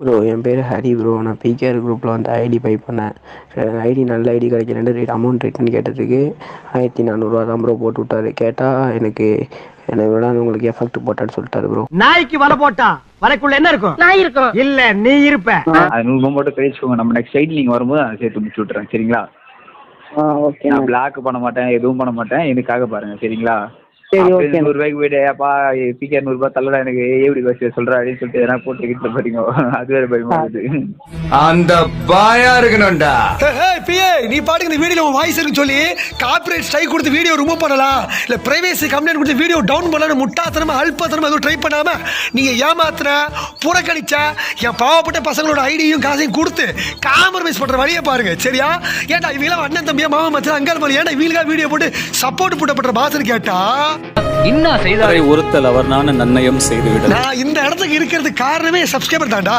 Bro என் பேர் Hari bro. நான் PKR குரூப்பில் வந்து ஐடி பை பண்ணேன். ஐடி நல்ல ஐடி கிடைக்கலன்ட்டு அமௌண்ட் ரிட்டன் கேட்டதுக்கு 1400 தான் ப்ரோ போட்டு விட்டாரு. கேட்டால் எனக்கு விட உங்களுக்கு எஃபெக்ட் போட்டான்னு சொல்லிட்டாரு ப்ரோ. நாய்க்கு வலை போட்டா வலைக்குள்ள என்ன இருக்கும்? நாய் இருக்கும். இல்ல நீ இருப்ப. அது 100 மட்டும் கழிச்சுக்கோங்க. நம்ம நெக்ஸ்ட் சைடு நீங்க வரும்போது அதை சேர்த்து முடிச்சு விட்டுறேன். சரிங்களா? ஓகே. நான் பிளாக் பண்ண மாட்டேன், எதுவும் பண்ண மாட்டேன். எனக்காக பாருங்க. சரிங்களா? சரி ஓகே. 100 ரூபாய்க்கு போயிட்டு ஏப்பா பிகேஆர் 100 ரூபாய் தள்ளடா எனக்கு எப்படி பஸ் சொல்ற அப்படின்னு சொல்லிட்டு எதனா போட்டு வீட்டுல போறீங்க. அது வேற பயமா இருக்குது. அந்த பாயா இருக்கணும்டா. நீ பாட்டுக்கு இந்த வீடியோ வாய்ஸ் இருக்கு சொல்லி காப்பிரைட் ஸ்ட்ரைக் கொடுத்து வீடியோ ரிமூவ் பண்ணலாம், இல்ல பிரைவேசி கம்ப்ளைண்ட் கொடுத்து வீடியோ டவுன் பண்ணலாம், முட்டாத்தனமா அல்பத்தனமா எதுவும் ட்ரை பண்ணாம நீங்க ஏமாத்துற புறக்கணிச்ச என் பாவப்பட்ட பசங்களோட ஐடியும் காசையும் கொடுத்து காம்ப்ரமைஸ் பண்ற வழியை பாருங்க. சரியா? ஏன்டா இவங்க அண்ணன் தம்பியா மாமா மச்சான் அங்காள் மாதிரி ஏன்டா இவங்களுக்கா வீடியோ போட்டு சப்போர்ட் போட்டப்பட்ட பாசன்னு கேட்டா ஒருத்தல் அவர் நான் நன்னயம் செய்து விட நான் இந்த இடத்துக்கு இருக்கிறது காரணமே சப்ஸ்கிரைபர் தான்டா.